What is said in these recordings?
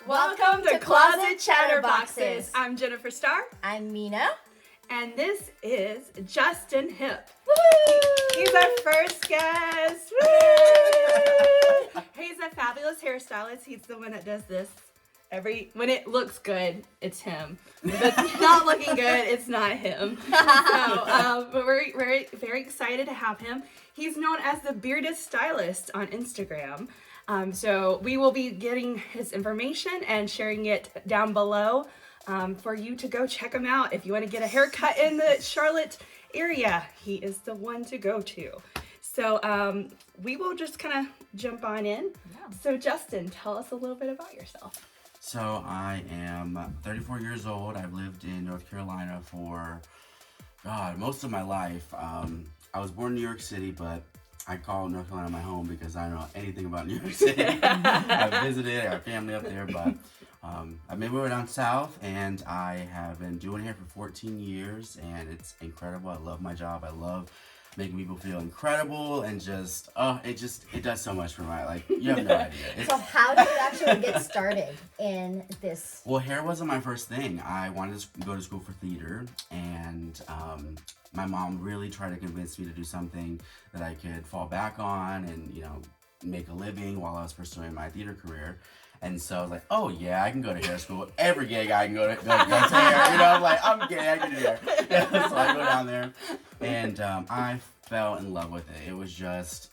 Welcome to Closet Chatterboxes. I'm Jennifer Starr. I'm Mina. And this is Justin Hipp. He's our first guest. Woo! He's a fabulous hairstylist. He's the one that does this when it looks good, it's him. If it's not looking good, it's not him. But we're very excited to have him. He's known as the Bearded Stylist on Instagram. So we will be getting his information and sharing it down below for you to go check him out. If you want to get a haircut in the Charlotte area, he is the one to go to. So we will just kind of jump on in. Yeah. So Justin, tell us a little bit about yourself. So I am 34 years old. I've lived in North Carolina for, most of my life. I was born in New York City, but I call North Carolina my home because I don't know anything about New York City. I've visited, I got family up there, but I've been moving down south, and I have been doing hair for 14 years, and it's incredible. I love my job. I love making people feel incredible, and it does so much for my, like, you have no idea. So how did you actually get started in this? Well, hair wasn't my first thing. I wanted to go to school for theater, and my mom really tried to convince me to do something that I could fall back on and, make a living while I was pursuing my theater career. And so I was like, oh yeah, I can go to hair school. Every gay guy can go to hair. I'm like, I'm gay, I can do hair. So I go down there, and I fell in love with it. It was just,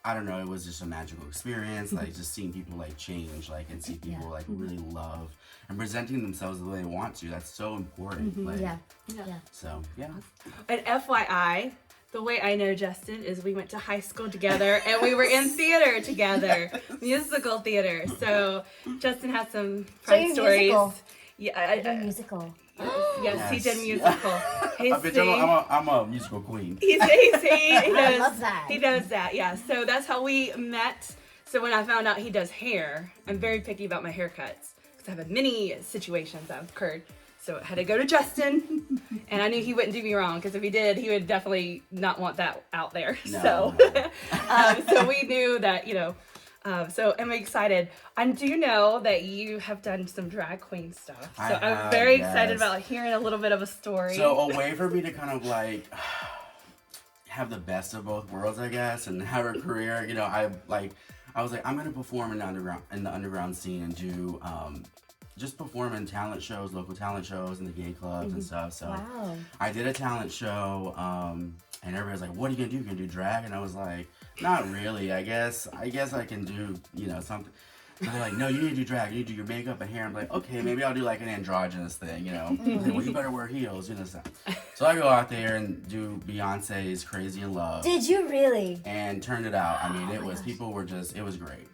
I don't know, it was just a magical experience. Like, just seeing people like change, like, and see people like really love and presenting themselves the way they want to. That's so important. Like, Yeah. So yeah. And FYI, the way I know Justin is we went to high school together and we were in theater together, musical theater. So Justin has some fun stories. Musical. Yeah, musical. Yes, he did musical. I'm a musical queen. He knows, I love that. He knows that, yeah. So that's how we met. So when I found out he does hair, I'm very picky about my haircuts because I've had many situations that have occurred. So I had to go to Justin, and I knew he wouldn't do me wrong, because if he did, he would definitely not want that out there. No. So we knew that, so I'm excited. I do know that you have done some drag queen stuff. So I'm very excited about hearing a little bit of a story. So a way for me to kind of like have the best of both worlds, I guess, and have a career, I was like, I'm going to perform in the underground scene and do, just perform in talent shows, local talent shows, in the gay clubs and stuff. So I did a talent show, and everybody's like, what are you gonna do? You gonna do drag? And I was like, not really. I guess I can do, something. And they're like, no, you need to do drag. You need to do your makeup and hair. I'm like, okay, maybe I'll do like an androgynous thing, Like, well, you better wear heels, stuff. So I go out there and do Beyonce's Crazy in Love. Did you really? And turned it out. I mean, it was great.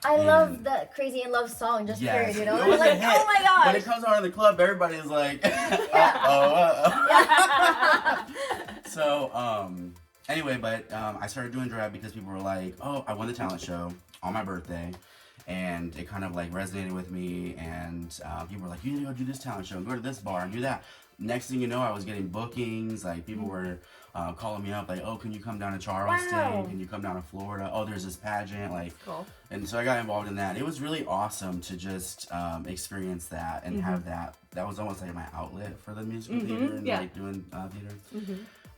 I love the Crazy in Love song, just yes. period, It was like, a hit. oh my gosh. When it comes on in the club, everybody's like, So, anyway, but I started doing drag because people were like, oh, I won the talent show on my birthday. And it kind of like resonated with me. And people were like, you need to go do this talent show and go to this bar and do that. Next thing you know, I was getting bookings. Like, people were calling me up like, oh, can you come down to Charleston? Wow. Can you come down to Florida? Oh, there's this pageant. Like, cool. And so I got involved in that. It was really awesome to just experience that and have that. That was almost like my outlet for the musical theater and like doing theater.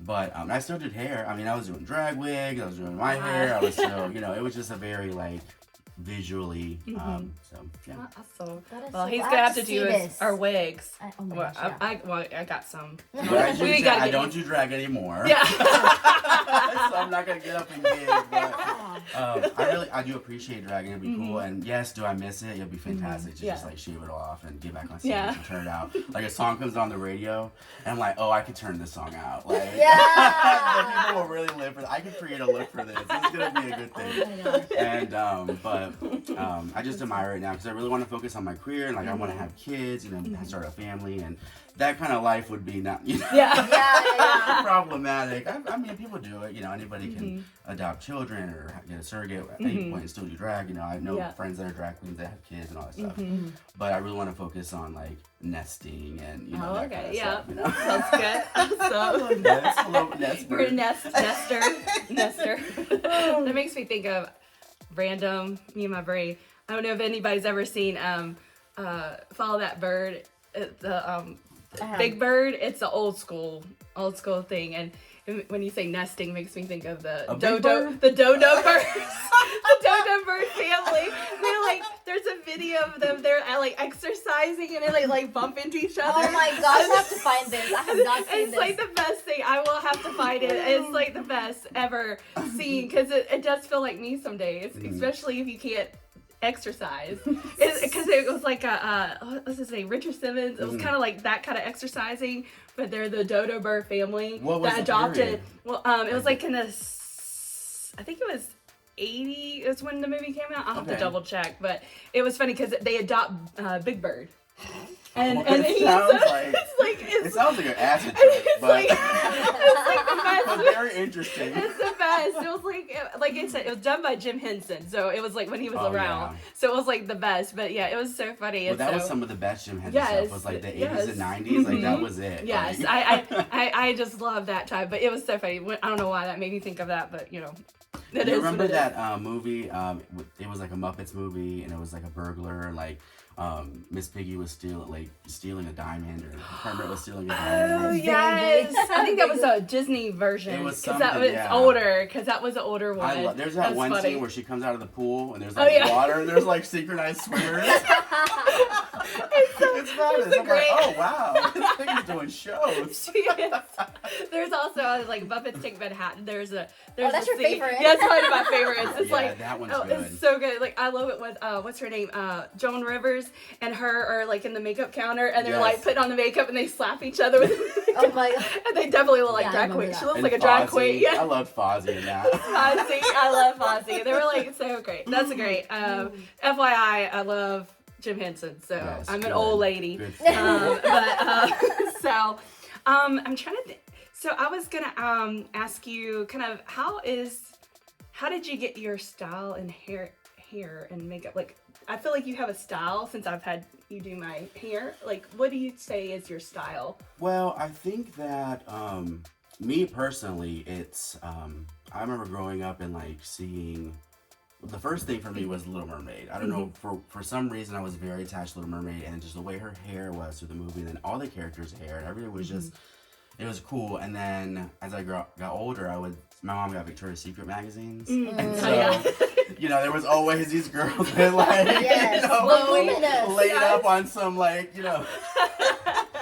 But I still did hair. I mean, I was doing drag wigs. I was doing my hair. I was still, it was just a very like visually. So yeah. Awesome. Well, he's gonna have to do our wigs. Oh my gosh, I got some. I don't do drag anymore. Yeah. So I'm not gonna get up and gig, but I do appreciate drag, and it'd be cool. And yes, do I miss it? It'd be fantastic to just like shave it off and get back on stage and turn it out. Like, a song comes on the radio, and I'm like, oh, I could turn this song out. Like, the people will really live for this. I could create a look for this. It's gonna be a good thing. And I just admire it now because I really want to focus on my career, and like I want to have kids, start a family, and that kind of life would be not, problematic. I mean, people do it. Anybody can adopt children or get a surrogate at any point and still do drag. I know friends that are drag queens that have kids and all that stuff. But I really want to focus on like nesting and that kind of stuff. Sounds good. So nest. We're a nester. That makes me think of random. Me and my brain. I don't know if anybody's ever seen Follow That Bird. The Big Bird. It's an old school thing, and when you say nesting, makes me think of the dodo birds, the dodo bird family. There's a video of them. They're like exercising and they like bump into each other. Oh my gosh, I have to find this. I have not seen It's this. like the best thing. I will have to find it. It's like the best ever seen because it does feel like me some days, especially if you can't exercise. Because it was like what's his name, Richard Simmons. It was kind of like that kind of exercising, but they're the dodo bird family that adopted. Well, it was like in the, I think it was 80 is when the movie came out. I'll have to double check, but it was funny because they adopt Big Bird. And it sounds like an acid trip, but it's like the best. But very interesting. It's the best. It was like I said, it was done by Jim Henson, so it was like when he was around. Yeah. So it was like the best. But yeah, it was so funny. Well, that was some of the best Jim Henson stuff. Was like the 80s and 90s. Like that was it. Yes, I just love that time. But it was so funny. I don't know why that made me think of that, but you know. You remember that movie? It was like a Muppets movie, and it was like a burglar, like Miss Piggy was stealing a diamond, or Kermit was stealing a diamond. Oh yes, I think that was a Disney version. It was because that was older. Because that was an older one. There's that one scene where she comes out of the pool and there's like water and there's like synchronized swimmers. It's fabulous. I'm like, oh wow, this thing is doing shows. She is. There's also like Muppets Take Manhattan. There's that's your favorite. Yeah, it's one of my favorites. It's that one's good. It's so good. Like I love it with what's her name, Joan Rivers and her are like in the makeup counter and they're like putting on the makeup and they slap each other with oh my god. And they definitely look like drag queens. She looks like a drag queen. Yeah. I loved Fozzie in that. Fozzie, I love Fozzie. They were like so great. That's great. FYI, I love Jim Henson, so I'm an old lady. I'm trying to think. So I was gonna ask you kind of how did you get your style in hair and makeup? Like I feel like you have a style since I've had you do my hair. Like what do you say is your style? Well, I think that me personally, it's I remember growing up and like seeing. The first thing for me was Little Mermaid. I don't know, for some reason I was very attached to Little Mermaid, and just the way her hair was through the movie, and then all the characters' hair, and everything was just, it was cool. And then as I got older, my mom got Victoria's Secret magazines, and so, you know, there was always these girls that like, laid up on some like, you know,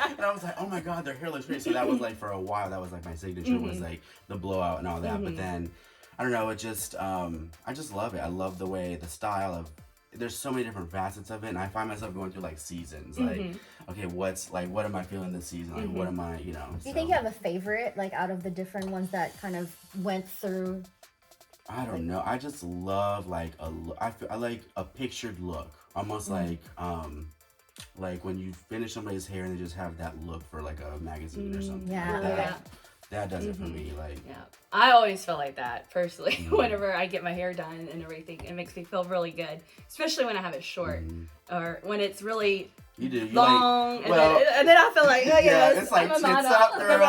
and I was like, oh my god, their hair looks great. So that was like, for a while, that was like my signature, was like the blowout and all that, but then, I don't know, it just, I just love it. I love the way, the style of, there's so many different facets of it, and I find myself going through like seasons, like, okay, what am I feeling this season? Like, what am I, you know. Do you think you have a favorite, like, out of the different ones that kind of went through? I don't know. I just love, like, I like a pictured look. Almost like when you finish somebody's hair and they just have that look for like a magazine or something. That does it for me. Like, I always feel like that personally. Whenever I get my hair done and everything, it makes me feel really good, especially when I have it short or when it's really long. Like, and then I feel like, it's like tits up, girl.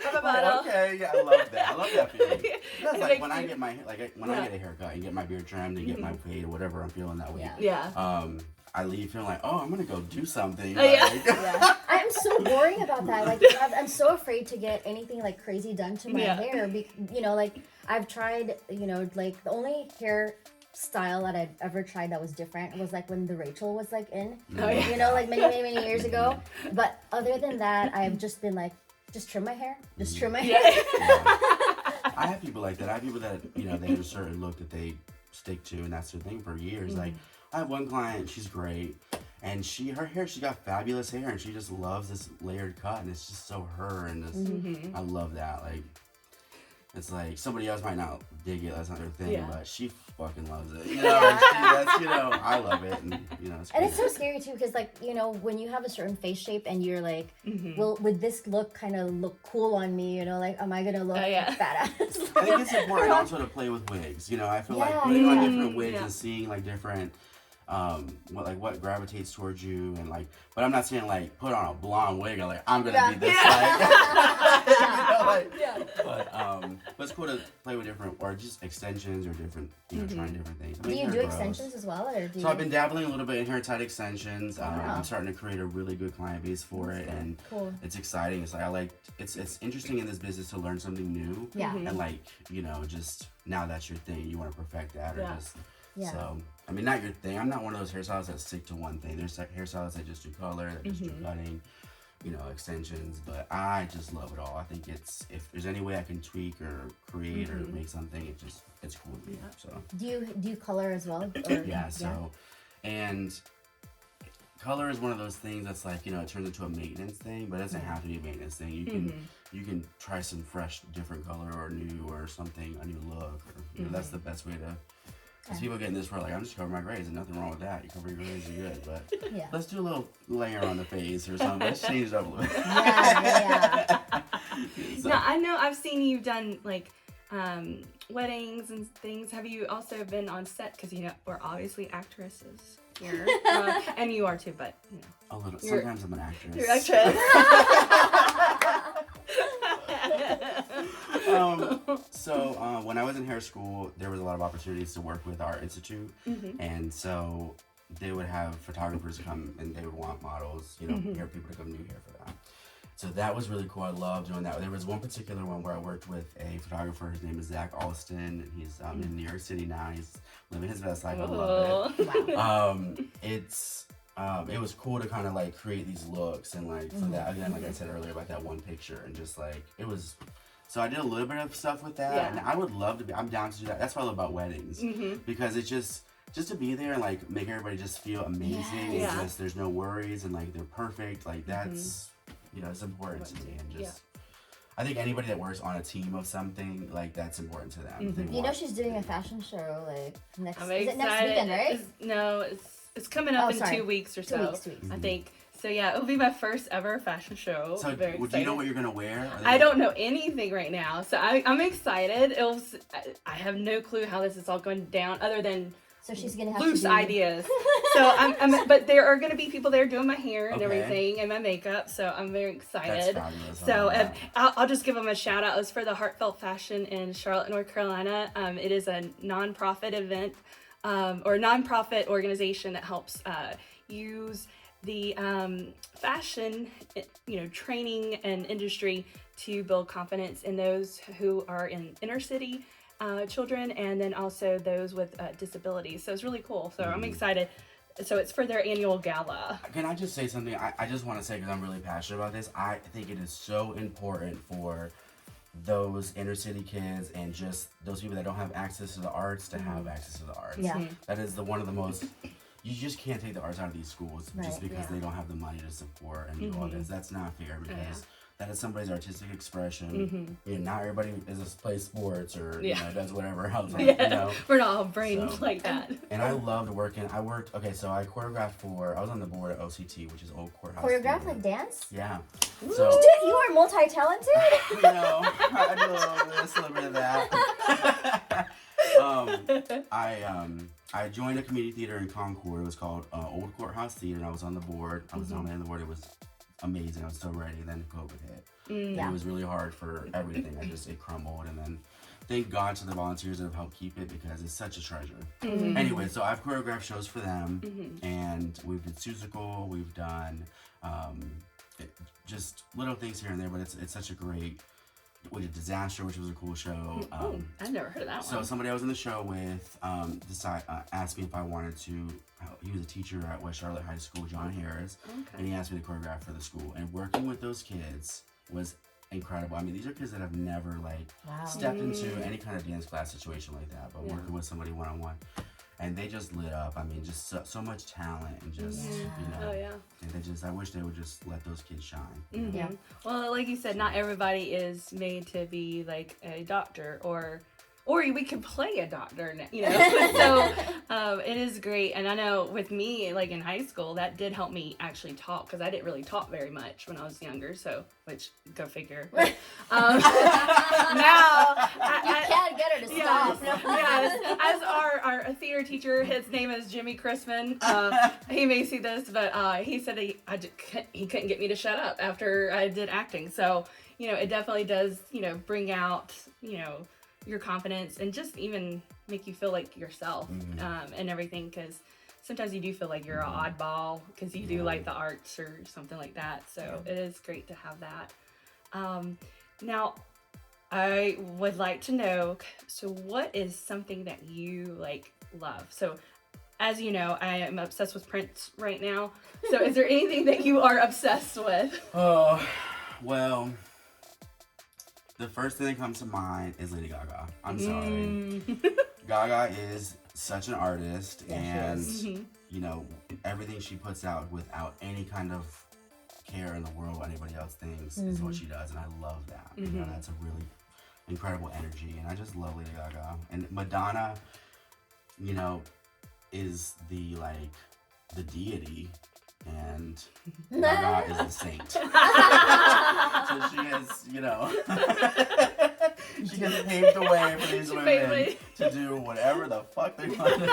I'm a model. Okay, yeah, I love that. I love that feeling. That's like when I get my I get a haircut and get my beard trimmed and get my fade or whatever I'm feeling that week. I leave feeling like, oh, I'm gonna go do something. I'm so boring about that. Like, I'm so afraid to get anything like crazy done to my hair. You know, like I've tried. You know, like the only hair style that I've ever tried that was different was like when the Rachel was like in. You know, like many years ago. But other than that, I've just been like, just trim my hair. Just trim my hair. I have people like that. I have people that, you know, they have a certain look that they stick to, and that's their thing for years. Like, I have one client, she's great, and she got fabulous hair, and she just loves this layered cut, and it's just so her, and this, I love that. Like, it's like, somebody else might not dig it, that's not their thing, but she fucking loves it. You know, I love it, and, you know, it's and it's so scary, too, because, like, you know, when you have a certain face shape, and you're like, well, would this look kind of look cool on me, you know, like, am I gonna look badass? I think it's important also to play with wigs, you know, I feel like putting on different wigs and seeing, like, different, what gravitates towards you, and like, but I'm not saying like put on a blonde wig and like I'm gonna be this like But it's cool to play with different, or just extensions or different, trying different things. Do you do extensions as well, or do you? So I've been dabbling a little bit in hair tight extensions. I'm starting to create a really good client base for it, and it's exciting. It's like it's interesting in this business to learn something new. Yeah. And just now that's your thing, you want to perfect that, or just so. I mean, not your thing. I'm not one of those hairstylists that stick to one thing. There's hairstylists that just do color, that just do cutting, extensions. But I just love it all. I think if there's any way I can tweak or create or make something, it's cool to me. So. Do you color as well? Yeah. So, and color is one of those things that's like, it turns into a maintenance thing, but it doesn't have to be a maintenance thing. You can try some fresh, different color or new or something, a new look. Or, that's the best way to. Because people get in this world like, I'm just covering my grays, and nothing wrong with that. You cover your grays, you're good. But let's do a little layer on the face or something. Let's change it up a little bit. Yeah. So. Now, I know I've seen you've done weddings and things. Have you also been on set? Because, we're obviously actresses here. And you are too, but, A little. Sometimes I'm an actress. You're an actress. So when I was in hair school, there was a lot of opportunities to work with our institute, and so they would have photographers come and they would want models, hair people to come do hair for them. So that was really cool. I love doing that. There was one particular one where I worked with a photographer. His name is Zach Alston, and he's in New York City now. He's living his best life. I love it. Wow. It was cool to kind of create these looks and for that, again, like I said earlier about that one picture, and just it was. So I did a little bit of stuff with that, and I would love to be. I'm down to do that. That's what I love about weddings, because it's just to be there and make everybody just feel amazing. And just there's no worries and they're perfect. That's it's important to me, and just I think anybody that works on a team of something that's important to them. She's doing a fashion show next. I'm is it next weekend, right? It's coming up in 2 weeks or so. 2 weeks. I think. So yeah, it'll be my first ever fashion show. So do you know what you're gonna wear? I don't know anything right now, so I'm excited. I have no clue how this is all going down, other than so she's gonna have loose ideas. So but there are gonna be people there doing my hair and everything and my makeup. So I'm very excited. That's fabulous. So I'll just give them a shout out. It's for the Heartfelt Fashion in Charlotte, North Carolina. It is a nonprofit event or nonprofit organization that helps use the fashion, training and industry to build confidence in those who are in inner city children, and then also those with disabilities. So it's really cool. So I'm excited. So it's for their annual gala. Can I just say something? I just want to say, because I'm really passionate about this, I think it is so important for those inner city kids and just those people that don't have access to the arts to have access to the arts. Yeah. That is one of the most. You just can't take the arts out of these schools just because they don't have the money to support and do all this. That's not fair, because that is somebody's artistic expression. Not everybody plays sports or does whatever else. We're not all brains like that. And I loved working. I choreographed I was on the board at OCT, which is Old Courthouse. Choreographed like dance? Yeah. So you are multi-talented? I do a little bit of that. I joined a community theater in Concord. It was called Old Courthouse Theater, and I was on the board. I was nominated on the board. It was amazing. I was so ready, and then COVID hit. And it was really hard for everything. It crumbled, and then thank God to the volunteers that have helped keep it, because it's such a treasure. Anyway, so I've choreographed shows for them, and we've done Susical, we've done just little things here and there, but it's such a great. We did Disaster, which was a cool show. I've never heard of that one. So somebody I was in the show with asked me if I wanted to. He was a teacher at West Charlotte High School, John Harris, and he asked me to choreograph for the school. And working with those kids was incredible. I mean, these are kids that have never stepped into any kind of dance class situation like that, but working with somebody one-on-one. And they just lit up. I mean, just so much talent, and just and I wish they would just let those kids shine. Well, like you said, not everybody is made to be like a doctor, or we can play a doctor, So it is great. And I know with me, in high school, that did help me actually talk, because I didn't really talk very much when I was younger. So, which, go figure. But, now, you can't get her to stop. Yes, as our theater teacher, his name is Jimmy Chrisman. He may see this, but he said he couldn't get me to shut up after I did acting. So, you know, it definitely does, you know, bring out, you know, your confidence and just even make you feel like yourself and everything, because sometimes you do feel like you're an oddball because you do like the arts or something like that. So it is great to have that. Now, I would like to know, so what is something that you like love? So as you know, I am obsessed with Prince right now. So is there anything that you are obsessed with? Oh, well, the first thing that comes to mind is Lady Gaga. I'm sorry. Gaga is such an artist, and you know, everything she puts out without any kind of care in the world what anybody else thinks is what she does, and I love that. You know, that's a really incredible energy, and I just love Lady Gaga. And Madonna, you know, is the deity, and Gaga is the saint. So she has, you know, she has paved the way for these women to do whatever the fuck they want to do.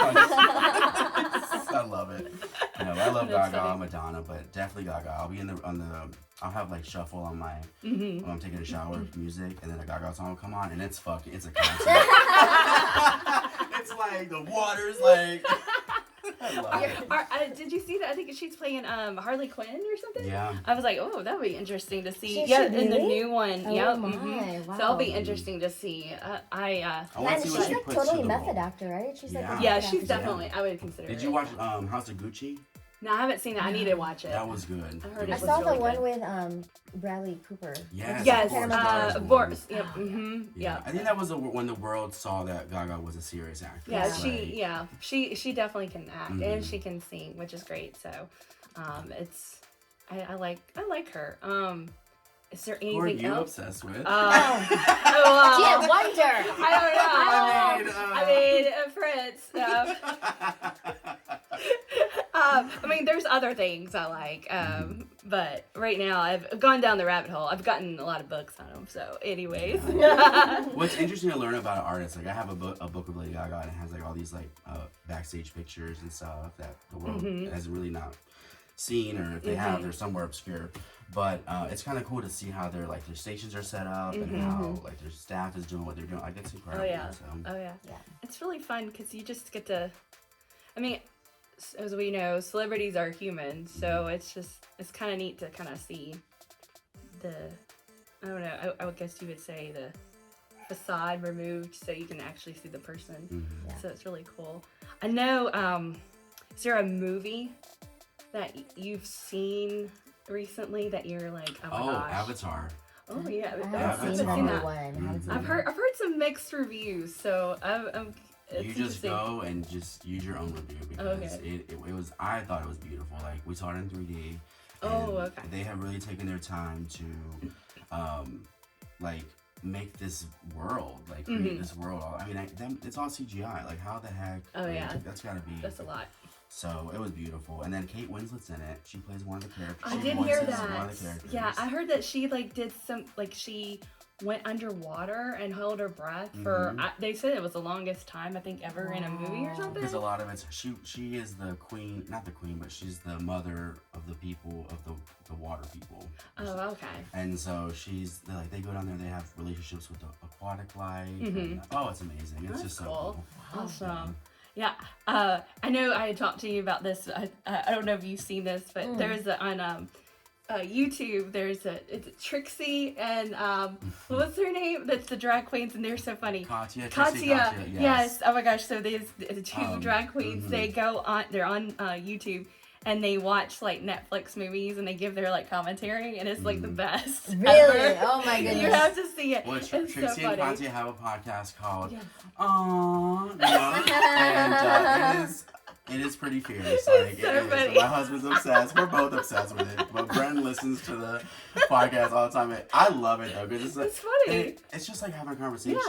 I love it. You know, I love Gaga, funny. Madonna, but definitely Gaga. I'll be I'll have like shuffle on my, when I'm taking a shower with music, and then a Gaga song will come on, and it's a concert. It's like, the water's like, I love it. Did you see that? I think she's playing Harley Quinn or something. Yeah. I was like, oh, that would be interesting to see. She in the really? new one. Oh Yep. my, So wow. that'll be interesting to see. I want And to see she's what she like puts totally to the method role. actor, right? She's like a Yeah, method she's actor. definitely. I would consider. Did it. you watch House of Gucci? No, I haven't seen it. I need to watch it. That was good. I heard I it was saw the really one good. with Bradley Cooper. Yes. Yes, Boris. Yep. Yeah. I think that was when the world saw that Gaga was a serious actress. Yeah, she definitely can act and she can sing, which is great. So, it's I like her. Is there anything Who are you else? obsessed with? Gee, I wonder. I don't know. I mean, Fritz. I mean, there's other things I like, but right now I've gone down the rabbit hole. I've gotten a lot of books on them. So, anyways. What's interesting to learn about an artist, like I have a book of Lady Gaga, and it has like all these like backstage pictures and stuff that the world has really not seen, or if they have, they're somewhere obscure. But it's kind of cool to see how their stations are set up and how like their staff is doing what they're doing. Like it's incredible. Oh yeah. It's really fun because you just get to. I mean, as we know, celebrities are humans, so it's kind of neat to kind of see the. I don't know. I would guess you would say the facade removed, so you can actually see the person. So it's really cool. I know. Is there a movie that you've seen recently that you're like, oh my gosh? Avatar. Oh yeah, I haven't seen that one. I've heard some mixed reviews, so I'm You just go and just use your own review because it was. I thought it was beautiful. Like we saw it in 3D. Oh, okay. They have really taken their time to, like make this world, like create this world. I mean, it's all CGI. Like how the heck? Oh yeah, that's gotta be. That's a lot. So it was beautiful, and then Kate Winslet's in it. She plays one of the characters. I did hear that. Yeah, I heard that she did some she went underwater and held her breath for. They said it was the longest time I think ever in a movie or something. Because a lot of it's she is the queen, not the queen, but she's the mother of the people of the water people. Oh, okay. And so they go down there. They have relationships with the aquatic life. And, it's amazing. It's just so cool. Awesome. Yeah, I know I had talked to you about this. I don't know if you've seen this, but there's on YouTube. It's Trixie and what was her name? That's the drag queens, and they're so funny. Katya. Yes. Oh my gosh. So there's the two drag queens. They go on. They're on YouTube. And they watch like Netflix movies and they give their like commentary and it's like the best. Really? Ever. Oh my goodness. You have to see it. Well, Trixie and Katya have a podcast called Aww. And it is pretty fierce. Like, so funny. My husband's obsessed. We're both obsessed with it. But Bren listens to the podcast all the time. I love it though because it's funny. It's just like having a conversation.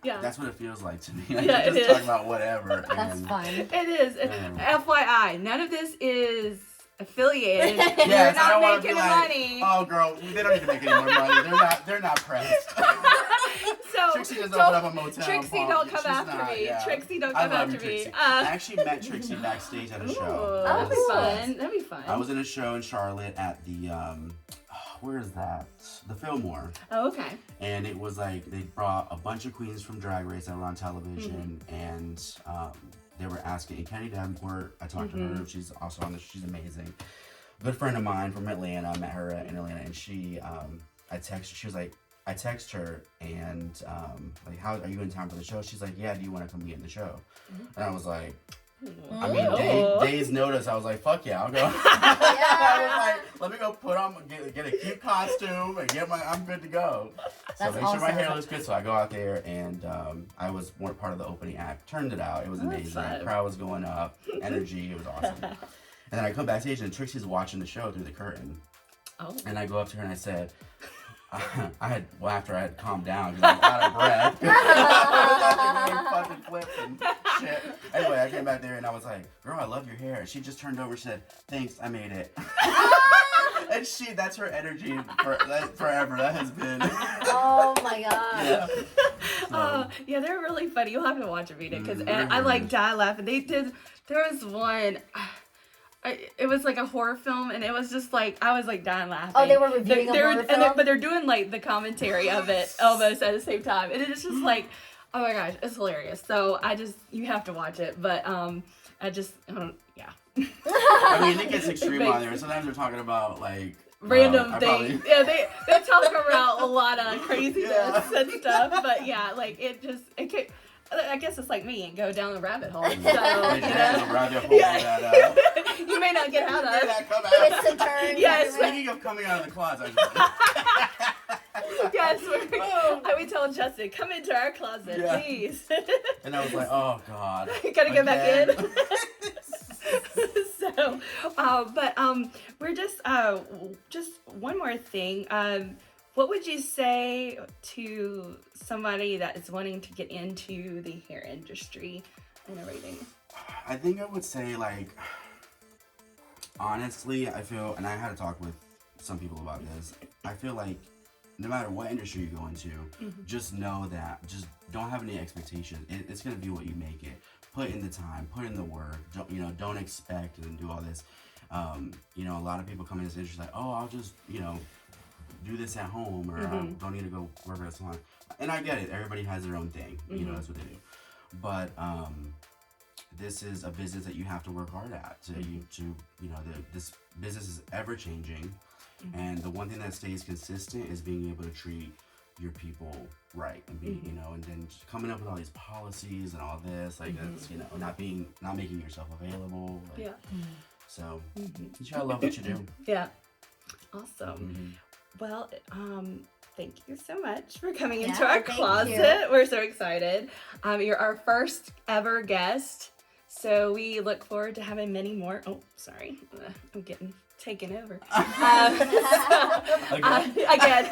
That's what it feels like to me. Like, yeah, just talking about whatever. That's fun. It is. FYI, none of this is affiliated. Yes, You're not making money. Oh, girl, they don't need to make any more money. They're not pressed. So Trixie just opened up a motel. Trixie, don't come after me. Yeah. Trixie, don't come after me. I actually met Trixie backstage at a show. That'd be fun. That'd be fun. I was in a show in Charlotte at the where is that? The Fillmore. Oh, okay. And it was like they brought a bunch of queens from Drag Race that were on television, and they were asking. And Kenny Davenport, I talked to her. She's also on this. She's amazing. Good friend of mine from Atlanta. I met her in Atlanta, and she, she was like, I text her and like, how are you in time for the show? She's like, yeah. Do you want to come get in the show? And I was like, I mean, days notice. I was like, fuck yeah, I'll go. I was like, let me go put on, get a cute costume, and I'm good to go. So make sure my hair looks good. So I go out there, and I was more part of the opening act. Turned it out. It was amazing. Crowd was going up. Energy. It was awesome. And then I come backstage, and Trixie's watching the show through the curtain. Oh. And I go up to her and I said, after I had calmed down because I was out of breath. I was doing fucking flips and shit. Anyway, I came back there and I was like, girl, I love your hair. And she just turned over and said, thanks, I made it. And that's her energy forever. That has been. Oh my god. Yeah. So. Yeah, they're really funny. You'll have to watch a video because I like die laughing. There was one. It was like a horror film, and it was just like I was like dying laughing. Oh, they were reviewing a horror film? But they're doing like the commentary of it almost at the same time, and it's just like, oh my gosh, it's hilarious. So you have to watch it. But yeah. I mean, it gets extreme on there. Sometimes they're talking about like random things. Yeah, they talk about a lot of craziness and stuff. But yeah, like it can. I guess it's like me and go down the rabbit hole. So, you may not get out of it. Twists and turns. Yes. Speaking of coming out of the closet. Yes, we told Justin, come into our closet, please. And I was like, oh God. Gotta go back in. So, we're just one more thing. What would you say to somebody that is wanting to get into the hair industry and everything? I think I would say, like, honestly, I feel, and I had to talk with some people about this, I feel like no matter what industry you go into, just know that, just don't have any expectations. It's going to be what you make it. Put in the time, put in the work, don't expect and do all this. A lot of people come in this industry like, oh, I'll just, do this at home, or I don't need to go work at a salon. And I get it. Everybody has their own thing. That's what they do. But this is a business that you have to work hard at. This business is ever changing, and the one thing that stays consistent is being able to treat your people right, and and then just coming up with all these policies and all this, like that's not making yourself available. Like, So you gotta love what you do. Yeah. Awesome. Well, thank you so much for coming into our closet. We're so excited. You're our first ever guest, so we look forward to having many more. Oh, sorry. I'm getting taken over. Again.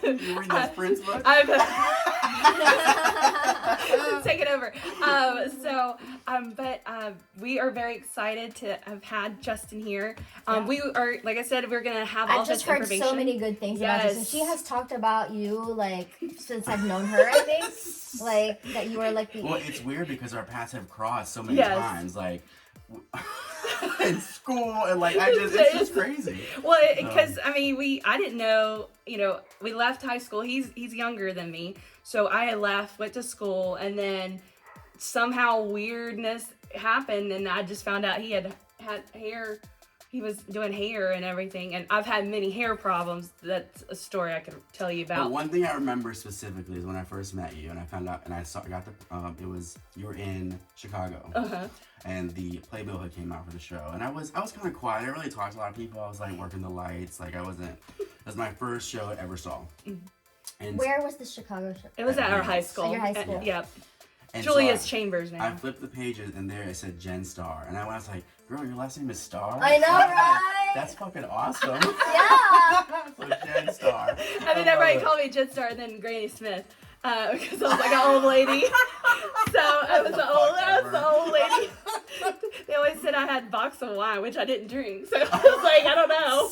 You read those Prince books? Take it over. We are very excited to have had Justin here. We are, like I said, we're gonna have all this information. I've just heard so many good things about Justin. She has talked about you like since I've known her. I think like that you were like the. Well, it's weird because our paths have crossed so many times, like. In school, and like it's just crazy. Well, because I didn't know. We left high school. He's younger than me, so I had left, went to school, and then somehow weirdness happened, and I just found out he had hair. He was doing hair and everything, and I've had many hair problems. That's a story I could tell you about. But one thing I remember specifically is when I first met you, and I found out, and it was you were in Chicago, and the Playbill had came out for the show, and I was kind of quiet. I didn't really talk to a lot of people. I was like working the lights, like I wasn't. It was my first show I ever saw. And where was the Chicago show? It was at our high school. At your high school. Yep. And Julia's Chambers now. I flipped the pages, and there it said Jen Starr, and I was like, "Girl, your last name is Starr." I know, right? That's fucking awesome. Yeah. So Jen Starr. And then everybody called me Jen Starr, and then Granny Smith, because I was like an old lady. So I was the old lady. They always said I had a box of wine, which I didn't drink. So I was like, I don't know.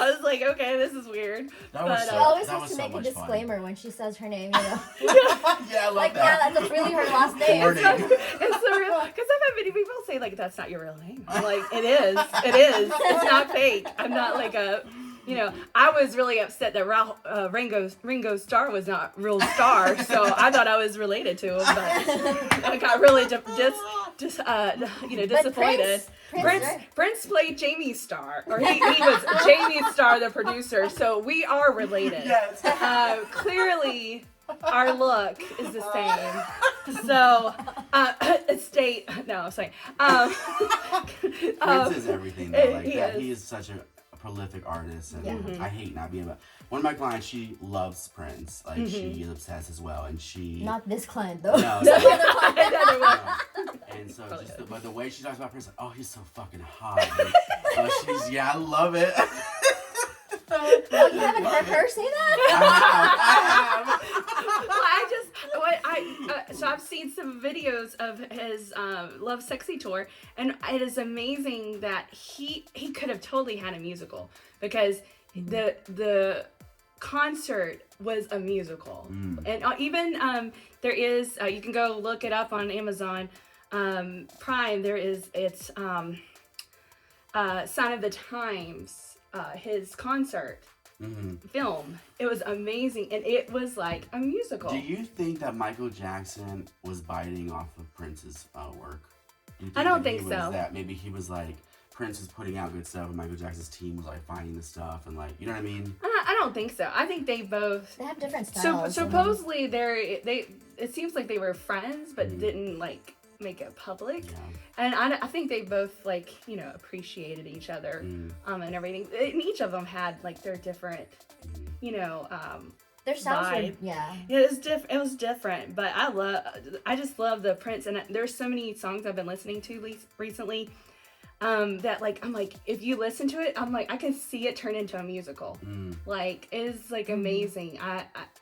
I was like, okay, this is weird. She always has to make a disclaimer when she says her name, Yeah, I love that. Yeah, that's really her last name. It's the real, because I've had many people say, like, that's not your real name. I'm like, it is. It's not fake. I'm not like a I was really upset that Ringo Starr was not real Starr, so I thought I was related to him, but I got really disappointed. Prince played Jamie Starr, or he was Jamie Starr, the producer, so we are related. Yes. Clearly, our look is the same. So, Prince is everything, though. Like he that, is. he is such a prolific artist, and I hate not being about. One of my clients, she loves Prince. Like she is obsessed as well, and she. Not this client though. No. And so, but the way she talks about Prince, like, oh, he's so fucking hot. Like, I love it. Oh, you haven't heard her say that? I have. So I've seen some videos of his Love Sexy tour, and it is amazing that he could have totally had a musical, because the concert was a musical. And even there is you can go look it up on Amazon Prime. It's Sign of the Times. His concert film. It was amazing, and it was like a musical. Do you think that Michael Jackson was biting off of Prince's work? I don't think so. That maybe he was like, Prince was putting out good stuff, and Michael Jackson's team was like finding the stuff, and like, you know what I mean? I don't think so. I think they have different styles. So supposedly it seems like they were friends, but didn't like make it public. Yeah. And I think they both like appreciated each other and everything. And each of them had like their different their styles were, it was different, but I just love the Prince, and there's so many songs I've been listening to recently that like I'm like, if you listen to it, I'm like, I can see it turn into a musical. Like it is like amazing.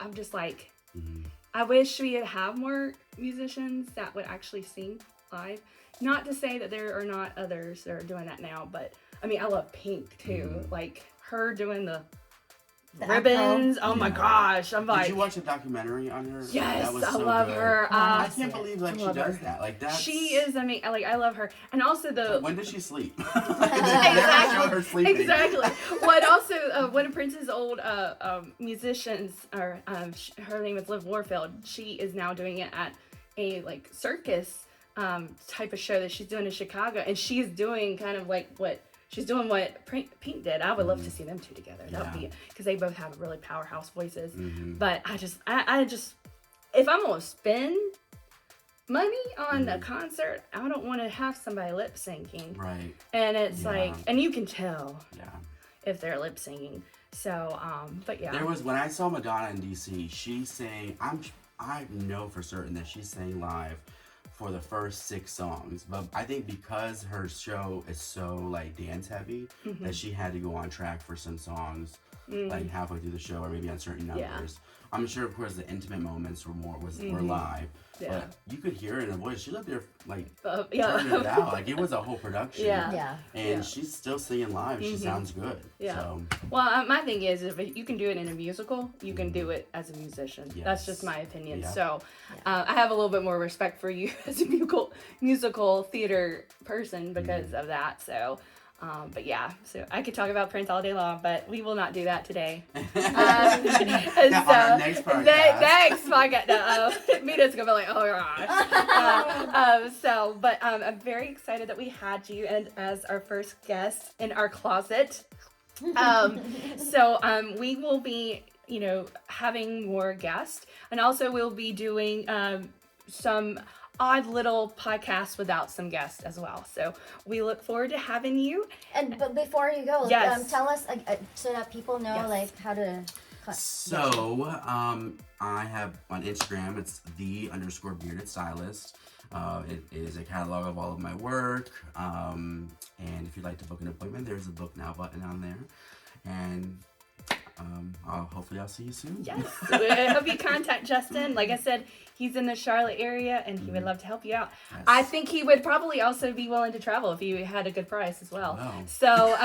I'm just like I wish we would have more musicians that would actually sing live. Not to say that there are not others that are doing that now, but I mean, I love Pink too. Like her doing the ribbons. Oh my gosh. I'm like. Did you watch a documentary on her? Yes, that was I so love good. her. I can't believe like she does that. Like that. She is amazing. Like I love her, and also the. When does she sleep? Exactly. Exactly. What also one of Prince's old musicians, or her name is Liv Warfield. She is now doing it at a like circus type of show that she's doing in Chicago, and she's doing kind of like what Pink did. I would love to see them two together. That would be, because they both have really powerhouse voices. But I just if I'm gonna spend money on a concert, I don't want to have somebody lip syncing. Right. And it's like, and you can tell if they're lip singing. So but yeah. There was, when I saw Madonna in DC, she sang, I know for certain that she sang live for the first 6 songs, but I think because her show is so like dance heavy that she had to go on track for some songs like halfway through the show, or maybe on certain numbers. I'm sure, of course, the intimate moments were live, but you could hear it in her voice. She looked there like turning it out, like it was a whole production. And she's still singing live. She sounds good. So. Well, my thing is, if you can do it in a musical, you can do it as a musician. That's just my opinion. So I have a little bit more respect for you as a musical theater person because of that. So. But yeah, so I could talk about Prince all day long, but we will not do that today. On our next podcast. Next podcast. Mina's gonna be like, oh gosh. But I'm very excited that we had you and as our first guest in our closet. We will be, having more guests, and also we'll be doing some odd little podcast without some guests as well. So we look forward to having you. But before you go, tell us so that people know like how to. So I have on Instagram, it's _bearded stylist. It is a catalog of all of my work. And if you'd like to book an appointment, there's a book now button on there. And hopefully I'll see you soon. Yes. I hope you contact Justin. Like I said, he's in the Charlotte area and he would love to help you out. Yes. I think he would probably also be willing to travel if you had a good price as well. Wow. So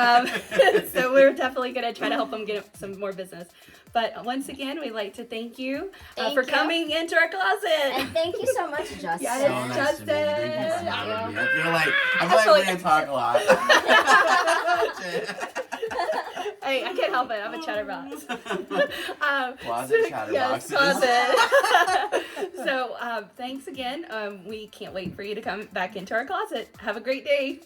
so we're definitely going to try to help him get some more business. But once again, we'd like to thank you for coming into our closet. And thank you so much, Justin. Yes, so nice Justin. To meet you. Thank you for having me. I feel like we're going to talk a lot. Hey, I can't help it. I'm a chatterbox. Closet chatterboxes. Yes, closet. So thanks again. We can't wait for you to come back into our closet. Have a great day.